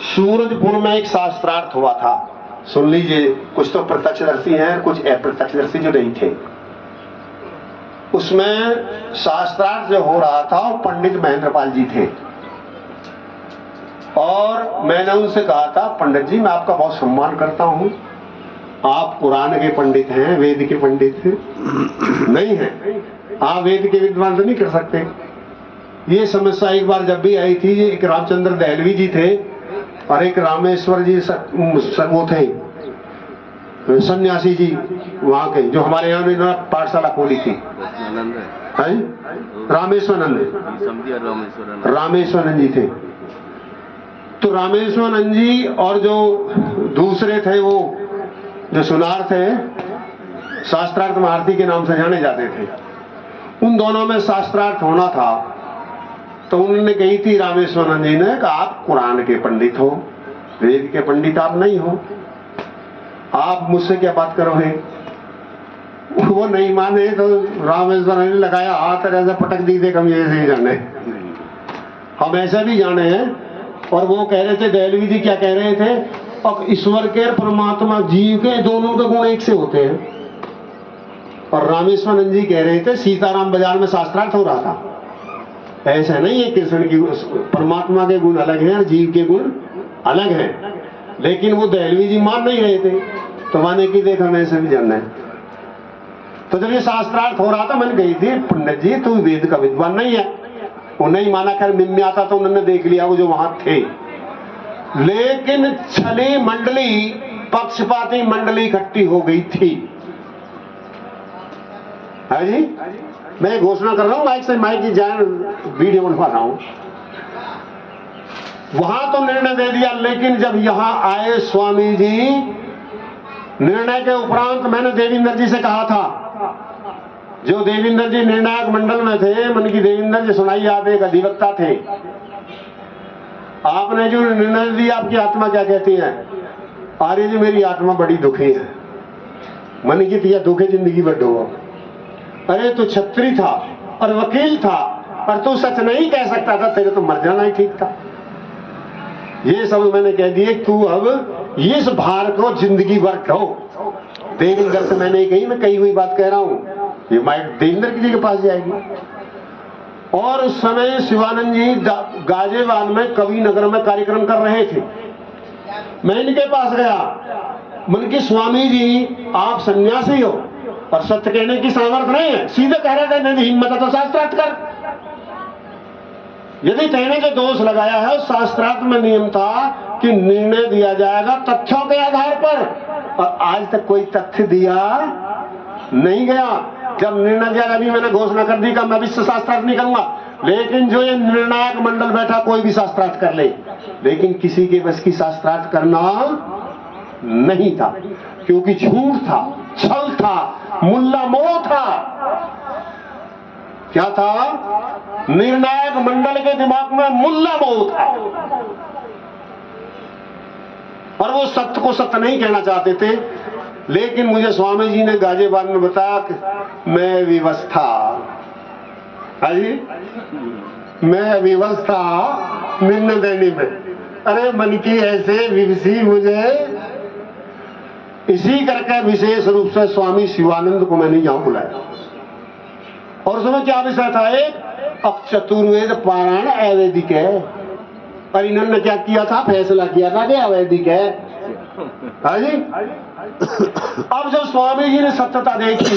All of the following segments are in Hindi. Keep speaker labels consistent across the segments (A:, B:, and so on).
A: सूरजपुर में एक शास्त्रार्थ हुआ था, सुन लीजिए। कुछ तो प्रत्यक्षदर्शी हैं, कुछ अप्रत्यक्षदर्शी जो नहीं थे। उसमें शास्त्रार्थ जो हो रहा था वो पंडित महेंद्रपाल जी थे, और मैंने उनसे कहा था, पंडित जी मैं आपका बहुत सम्मान करता हूं, आप कुरान के पंडित हैं, वेद के पंडित नहीं हैं, आप वेद के विद्वान तो नहीं कर सकते। ये समस्या एक बार जब भी आई थी, एक रामचंद्र दहलवी जी थे और एक रामेश्वर जी वो थे सन्यासी जी वहां के, जो हमारे यहाँ ने पाठशाला खोली थी, रामेश्वरन जी थे। तो रामेश्वरन जी और जो दूसरे थे वो जो सुनार थे, शास्त्रार्थ महारथी के नाम से जाने जाते थे, उन दोनों में शास्त्रार्थ होना था। तो उन्होंने कही थी रामेश्वरन जी ने कि आप कुरान के पंडित हो, वेद के पंडित आप नहीं हो, आप मुझसे क्या बात करोगे। वो नहीं माने तो रामेश्वरन ने लगाया हाथ, ऐसा पटक दी थे, हम ऐसे ही जाने, हम ऐसा भी जाने हैं। और वो कह रहे थे, दहलवी जी क्या कह रहे थे, और ईश्वर के परमात्मा जीव के दोनों के गुण एक से होते हैं। और रामेश्वरन जी कह रहे थे सीताराम बाजार में शास्त्रार्थ हो रहा था, ऐसा नहीं है, कृष्ण की परमात्मा के गुण अलग हैं और जीव के गुण अलग हैं। लेकिन वो दहलवी जी मान नहीं रहे थे, तो माने की देख हमें ऐसे भी जानना है। तो जब ये शास्त्रार्थ हो रहा था, मैंने कही थी पंडित जी तू वेद का विद्वान नहीं है। वो नहीं माना, खैर मिम्मी आता तो उन्होंने देख लिया, वो जो वहां थे। लेकिन छली मंडली, पक्षपाती मंडली इकट्ठी हो गई थी। है जी, मैं घोषणा कर रहा हूं, माइक से माइक की जान वीडियो बनवा रहा हूं। वहां तो निर्णय दे दिया, लेकिन जब यहां आए स्वामी जी, निर्णय के उपरांत मैंने देवेंद्र जी से कहा था, जो देवेंद्र जी निर्णायक मंडल में थे, मन की देवेंद्र जी सुनाई, आप एक अधिवक्ता थे, आपने जो निर्णय दिया आपकी आत्मा क्या कहती है। अरे जी मेरी आत्मा बड़ी दुखी है। मन की दिया दुखे जिंदगी बढ़ो। अरे तू छत्री था और वकील था और तू सच नहीं कह सकता था, तेरे तो मर जाना ही ठीक था। ये सब मैंने कह दिए, तू अब इस भार को जिंदगी भर ढो। देवेंद्र से मैंने कही, मैं कही हुई बात कह रहा हूं, ये माइक देवेंद्र जी के पास जाएगी। और उस समय शिवानंद जी गाजियाबाद में कवि नगर में कार्यक्रम कर रहे थे। मैं इनके पास गया, मन की स्वामी जी आप सन्यासी हो और सत्य कहने की सामर्थ्य नहीं है। सीधे कह रहे थे, नहीं हिम्मत है तो शास्त्रार्थ कर। यदि कहने के दोष लगाया है, शास्त्रार्थ में नियम था कि निर्णय दिया जाएगा तथ्यों के आधार पर, और आज तक कोई तथ्य दिया नहीं गया। जब निर्णय दिया, अभी मैंने घोषणा कर दी कि मैं विश्व शास्त्रार्थ नहीं करूंगा, लेकिन जो ये निर्णायक मंडल बैठा कोई भी शास्त्रार्थ कर ले, लेकिन किसी के बस की शास्त्रार्थ करना नहीं था, क्योंकि झूठ था, छल था, मुल्ला मोह था। क्या था? निर्णायक मंडल के दिमाग में मुल्ला मोह था, और वो सत्य को सत्य नहीं कहना चाहते थे। लेकिन मुझे स्वामी जी ने गाजियाबाद में बताया कि मैं विवश था, मैं विवश था निर्णय देने में। अरे मन की ऐसे विवशी मुझे, इसी करके विशेष रूप से स्वामी शिवानंद को मैंने यहां बुलाया। और उसमें क्या विषय था? एक अब चतुर्वेद पारायण अवैदिक है, और इन्होंने क्या किया था? फैसला किया था कि अवैदिक है। हाँ जी। अब जब स्वामी जी ने सत्यता देखी,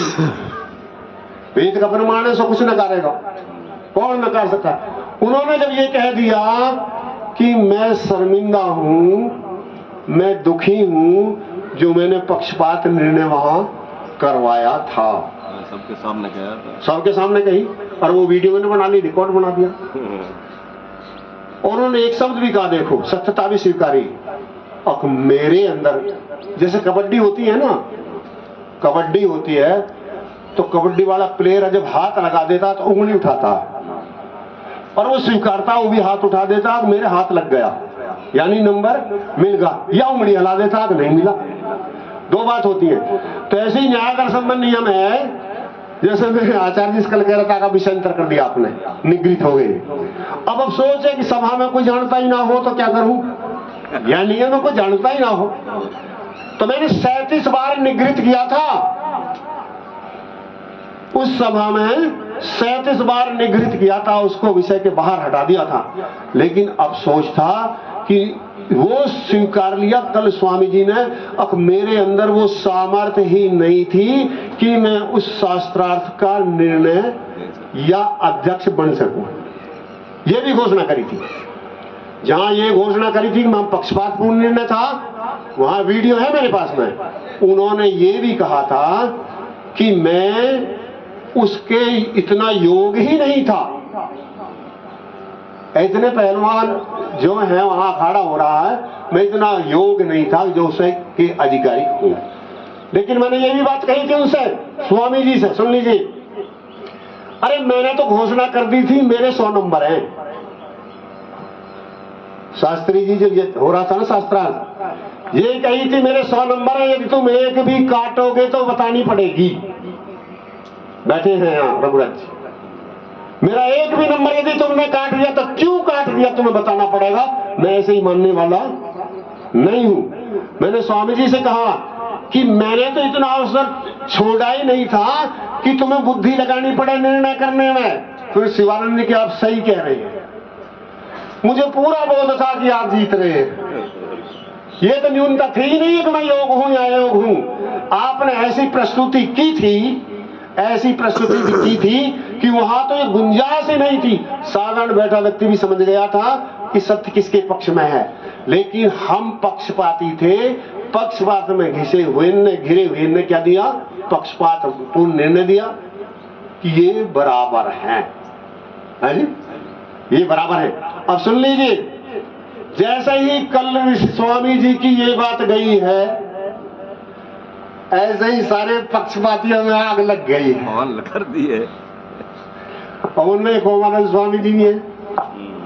A: वेद का प्रमाण है, सो कुछ नकारेगा, कौन नकार सकता? उन्होंने जब ये कह दिया कि मैं शर्मिंदा हूं, मैं दुखी हूं, जो मैंने पक्षपात निर्णय वहां करवाया था,
B: सबके सामने कहा था,
A: सबके सामने कही, और वो वीडियो मैंने बना ली, रिकॉर्ड बना दिया। और उन्होंने एक शब्द भी कहा, देखो सत्यता भी स्वीकारी। अब मेरे अंदर जैसे कबड्डी होती है ना, कबड्डी होती है तो कबड्डी वाला प्लेयर जब हाथ लगा देता तो उंगली उठाता, और वो स्वीकारता, वो भी हाथ उठा देता, मेरे हाथ लग गया यानी नंबर मिल गया, या उंगली हिला देता कि नहीं मिला। दो बात होती है। तो ऐसे ही न्यायाधीश संबंध नियम है, जैसे मेरे आचार्य जी कल कह रहा था का विषयांतर कर दिया आपने, निगृहित हो गए। अब सोच है कि सभा में कोई जानता ही ना हो तो क्या करूं, या नियम को जानता ही ना हो। तो मैंने 37 बार निगृहित किया था उस सभा में, 37 बार निगृहित किया था, उसको विषय के बाहर हटा दिया था। लेकिन अफसोस था कि वो स्वीकार लिया कल स्वामी जी ने। अब मेरे अंदर वो सामर्थ्य ही नहीं थी कि मैं उस शास्त्रार्थ का निर्णय या अध्यक्ष बन सकूं। ये भी घोषणा करी थी, जहां ये घोषणा करी थी कि मैं पक्षपातपूर्ण निर्णय था, वहां वीडियो है मेरे पास में। उन्होंने ये भी कहा था कि मैं उसके इतना योग ही नहीं था। इतने पहलवान जो है वहां अखाड़ा हो रहा है, मैं इतना योग नहीं था जो उसे के अधिकारी हूं। लेकिन मैंने ये भी बात कही थी उनसे, स्वामी जी से, सुन लीजिए। अरे मैंने तो घोषणा कर दी थी मेरे 100 नंबर हैं। शास्त्री जी जब ये हो रहा था ना शास्त्रार्थ, ये कही थी मेरे 100 नंबर है, यदि तुम एक भी काटोगे तो बतानी पड़ेगी। बैठे हैं यहाँ रघुराज जी, मेरा एक भी नंबर यदि तुमने काट दिया तो क्यों काट दिया तुम्हें बताना पड़ेगा। मैं ऐसे ही मानने वाला नहीं हूं। मैंने स्वामी जी से कहा कि मैंने तो इतना अवसर छोड़ा ही नहीं था कि तुम्हें बुद्धि लगानी पड़े निर्णय करने में। फिर शिवानंद ने कि आप सही कह रहे हैं, मुझे पूरा बोध था कि आप जीत रहे हैं। ये तो न्यूनता थी ही नहीं कि मैं योग हूं या अयोग हूं। आपने ऐसी प्रस्तुति की थी, ऐसी प्रस्तुति भी की थी कि वहां तो ये गुंजाइश ही नहीं थी। साधारण बैठा व्यक्ति भी समझ गया था कि सत्य किसके पक्ष में है। लेकिन हम पक्षपाती थे, पक्षपात में घिरे हुए ने क्या दिया, पक्षपात पूर्ण निर्णय दिया कि ये बराबर है जी, ये बराबर है। अब सुन लीजिए, जैसे ही कल स्वामी जी की ये बात गई है, ऐसे ही सारे पक्षपातियों में आग लग गई है,
B: कर दी है।
A: और उनमें एक ओमानंद स्वामी जी ने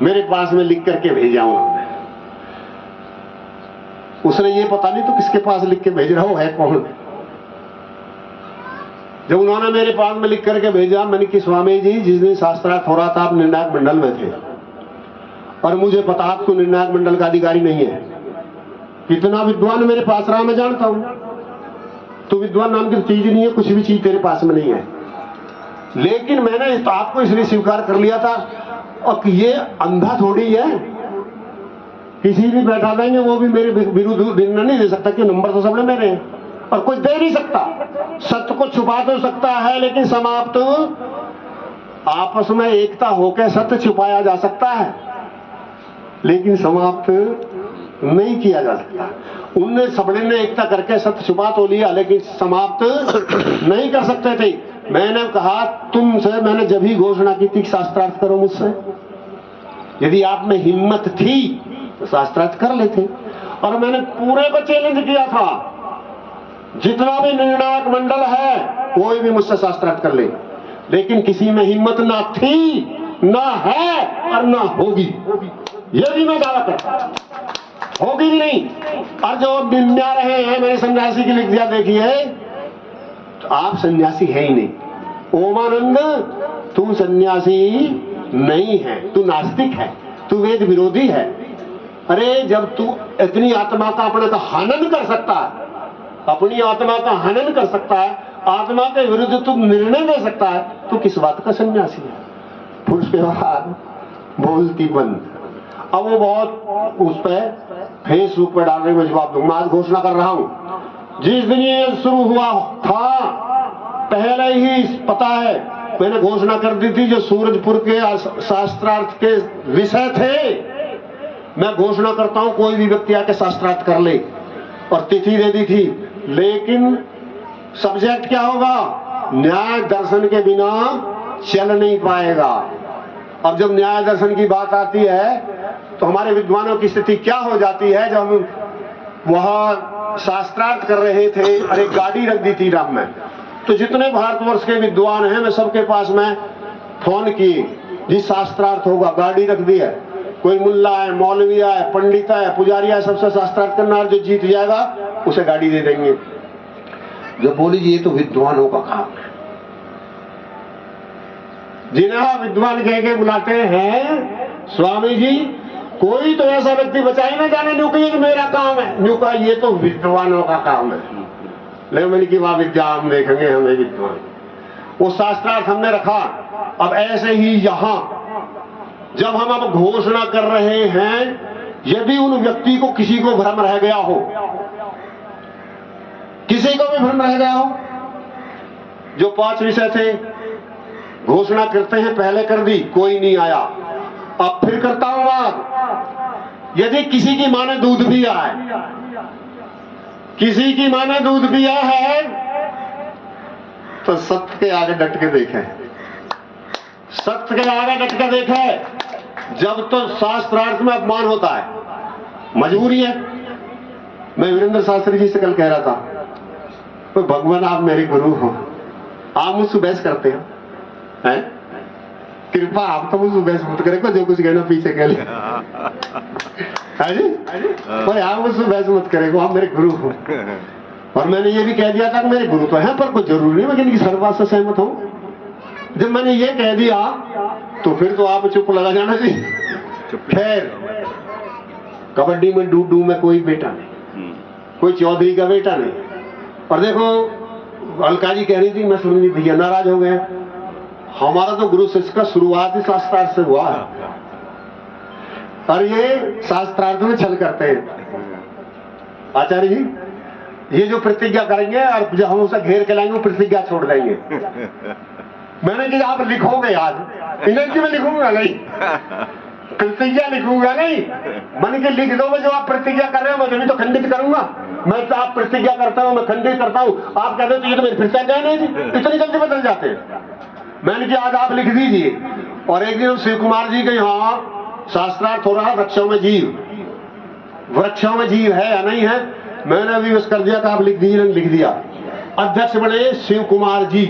A: मेरे पास में लिख करके भेजा। उन्होंने, उसने ये पता नहीं तो किसके पास लिख के भेज रहा हो, है कौन। जब उन्होंने मेरे पास में लिख करके भेजा, मैंने कि स्वामी जी जिस दिन शास्त्रार्थ हो रहा था आप निर्णायक मंडल में थे, और मुझे पता आपको निर्णायक मंडल का अधिकारी नहीं है। कितना विद्वान मेरे पास रहा मैं जानता हूं, तो विद्वान नाम की चीज नहीं है, कुछ भी चीज तेरे पास में नहीं है। लेकिन मैंने आपको इसलिए स्वीकार कर लिया था, और ये अंधा थोड़ी है, किसी भी बैठा देंगे वो भी मेरे विरुद्ध निर्णय नहीं दे सकता कि नंबर तो सबने मेरे हैं, और कोई दे नहीं सकता। सत्य को छुपा तो सकता है, लेकिन समाप्त आपस में एकता होकर सत्य छुपाया जा सकता है, लेकिन समाप्त नहीं किया जा सकता। उनने सबने ने एकता करके सत्य छुपा तो लिया, लेकिन समाप्त नहीं कर सकते थे। मैंने कहा तुमसे, मैंने जब ही घोषणा की थी शास्त्रार्थ करो मुझसे, यदि आप में हिम्मत थी तो शास्त्रार्थ कर लेते। और मैंने पूरे को चैलेंज किया था, जितना भी निर्णायक मंडल है कोई भी मुझसे शास्त्रार्थ कर ले, लेकिन किसी में हिम्मत ना थी, ना है और ना होगी। ये भी मैं दावा करता, होगी भी नहीं। और जो निंदा रहे हैं मैंने सन्यासी की लिख दिया, देखिए तो आप सन्यासी है ही नहीं। ओमानंद तू सन्यासी नहीं है, तू नास्तिक है, तू वेद विरोधी है। अरे जब तू इतनी आत्मा का अपने का हनन कर सकता है, अपनी आत्मा का हनन कर सकता है, आत्मा के विरुद्ध तू निर्णय दे सकता है, तो किस बात का सन्यासी है। फिर उसके बाद बोलती बंद। अब वो बहुत उस पर फेसबुक पर डालने में जवाब दूंगा। आज घोषणा कर रहा हूं, जिस दिन ये शुरू हुआ था पहले ही पता है, मैंने घोषणा कर दी थी जो सूरजपुर के शास्त्रार्थ के विषय थे, मैं घोषणा करता हूं कोई भी व्यक्ति आके शास्त्रार्थ कर ले, और तिथि दे दी थी। लेकिन सब्जेक्ट क्या होगा, न्याय दर्शन के बिना चल नहीं पाएगा। अब जब न्याय दर्शन की बात आती है तो हमारे विद्वानों की स्थिति क्या हो जाती है। जब हम वहां शास्त्रार्थ कर रहे थे और एक गाड़ी रख दी थी राम में, तो जितने भारतवर्ष के विद्वान हैं मैं सबके पास में फोन किए, जी शास्त्रार्थ होगा, गाड़ी रख दी है, कोई मुल्ला है, मौलवी है, पंडित है, पुजारी है, सबसे शास्त्रार्थ करना, और जो जीत जाएगा उसे गाड़ी दे देंगे। जो बोली ये तो विद्वानों का काम है, जिन्हें विद्वान कह के बुलाते हैं। स्वामी जी कोई तो ऐसा व्यक्ति बचा ही ना जाने न्यू कहिए कि मेरा काम है, न्यू कहा ये तो विद्वानों का काम है। लेकिन मैंने कि वहां विद्या हम देखेंगे, हमें विद्वान वो शास्त्रार्थ हमने रखा। अब ऐसे ही यहां जब हम अब घोषणा कर रहे हैं, यदि उन व्यक्ति को किसी को भ्रम रह गया हो, किसी को भी भ्रम रह गया हो, जो 5 विषय थे घोषणा करते हैं पहले कर दी, कोई नहीं आया, अब फिर करता हूं बात। यदि किसी की मां ने दूध पिया है, किसी की मां ने दूध पिया है, तो सत्य के आगे डट के देखे, सत्य के आगे डट के देखे। जब तो शास्त्रार्थ में अपमान होता है, मजबूरी है। मैं वीरेंद्र शास्त्री जी से कल कह रहा था, तो भगवान आप मेरे गुरु हो, आप मुझसे बहस करते हो, हैं? कृपा आप तो मुझसे बहस मत करे, जो कुछ कहना पीछे कह ले। भाई आप मुझसे बहस मत करेगा, आप मेरे गुरु हो। और मैंने ये भी कह दिया था कि मेरे गुरु तो हैं, पर कोई जरूरी नहीं मैं इनकी हर बात से सहमत हूं। जब मैंने ये कह दिया तो फिर तो आप चुप लगा जाना चाहिए। खैर, कबड्डी में डूडू में कोई बेटा नहीं, कोई चौधरी का बेटा नहीं। और देखो अलका जी कह रही थी, मैं सुन ली, भैया नाराज हो गए। हमारा तो गुरु शिष्य का शुरुआत ही शास्त्रार्थ से हुआ है, और ये शास्त्रार्थ में छल करते हैं। आचार्य जी ये जो प्रतिज्ञा करेंगे और जब हम उसे घेर के लाएंगे वो प्रतिज्ञा छोड़ देंगे। मैंने कि आप लिखोगे आज, इन्हें कि मैं लिखूंगा नहीं, प्रतिज्ञा लिखूंगा नहीं। मैंने कि लिख दो, जो आप प्रतिज्ञा कर रहे हो मैं भी तो खंडित करूंगा। मैं तो आप प्रतिज्ञा करता हूं, मैं खंडित करता हूं, आप कहते हो तो ये तो मेरी प्रतिज्ञा नहीं थी, इतनी जल्दी बदल जाते हैं। मैंने कि आज आप लिख दीजिए। और एक दिन शिव कुमार जी के यहाँ शास्त्रार्थ हो रहा, वृक्षों में जीव, वृक्षों में जीव है या नहीं है, मैंने अभी बस कर दिया था, आप लिख दीजिए। लिख दिया। अध्यक्ष बने शिव कुमार जी,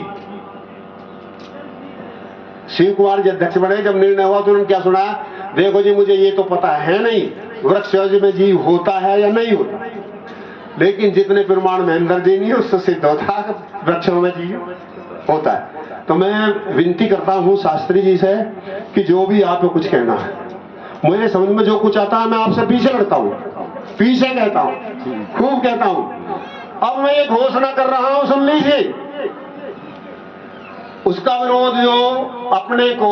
A: शिव कुमार जी अध्यक्ष बने। जब निर्णय हुआ तो उन्होंने क्या सुनाया, देखो जी मुझे ये तो पता है नहीं वृक्षों में जीव होता है या नहीं होता, लेकिन जितने प्रमाण महेंद्र जी नहीं उससे सिद्ध होता है वृक्षों में जीव होता है। तो मैं विनती करता हूं शास्त्री जी से कि जो भी आपको कुछ कहना है, मुझे समझ में जो कुछ आता है मैं आपसे पीछे लड़ता हूं, पीछे कहता हूं, खूब कहता हूं। अब मैं ये घोषणा कर रहा हूं, सुन लीजिए। उसका विरोध जो अपने को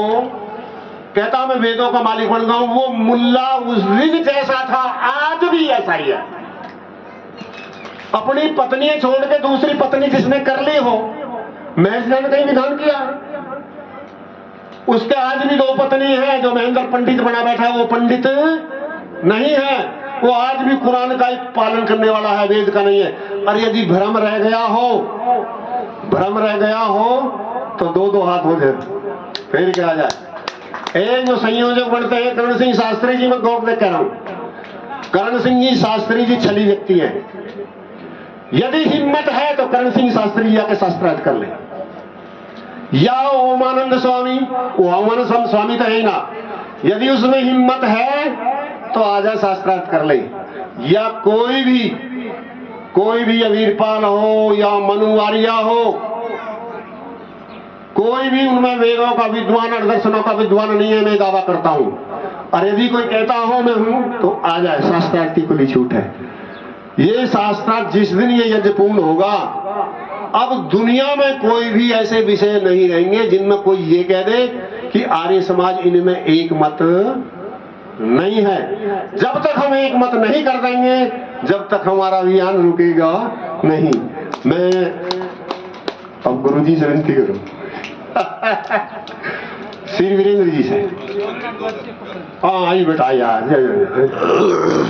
A: कहता मैं वेदों का मालिक बन गया हूं, वो मुल्ला उस दिन जैसा था आज भी ऐसा ही है। अपनी पत्नी छोड़ के दूसरी पत्नी जिसने कर ली हो, महर्षि ने कहीं विधान किया, उसके आज भी 2 पत्नी है। जो महेंद्र पंडित बना बैठा है वो पंडित नहीं है, वो आज भी कुरान का पालन करने वाला है, वेद का नहीं है। और यदि भ्रम रह गया हो, भ्रम रह गया हो तो 2-2 हाथ हो जाए, फिर क्या जाए। एक जो संयोजक बनते हैं करण सिंह शास्त्री जी, मैं गौर से कह रहा हूं, करण सिंह जी शास्त्री जी छली व्यक्ति है। यदि हिम्मत है तो करण सिंह शास्त्री जी आके शास्त्रार्थ कर ले, या ओमानंद स्वामी, वो ओमानंद स्वामी तो है ना, यदि उसमें हिम्मत है तो आजा शास्त्रार्थ कर ले। या कोई भी अवीरपाल हो या मनुवारिया हो, कोई भी उनमें वेदों का विद्वान और दर्शनों का विद्वान नहीं है, मैं दावा करता हूं। और यदि कोई कहता हो मैं हूं तो आ जाए, शास्त्रार्थ की खुली छूट है। ये शास्त्रार्थ जिस दिन ये यज्ञ पूर्ण होगा, अब दुनिया में कोई भी ऐसे विषय नहीं रहेंगे जिनमें कोई ये कह दे कि आर्य समाज इनमें एक मत नहीं है। जब तक हम एक मत नहीं कर देंगे, जब तक हमारा अभियान रुकेगा नहीं। मैं अब गुरुजी से विनती करूं श्री वीरेंद्र जी से, हाँ आई बेटा यार।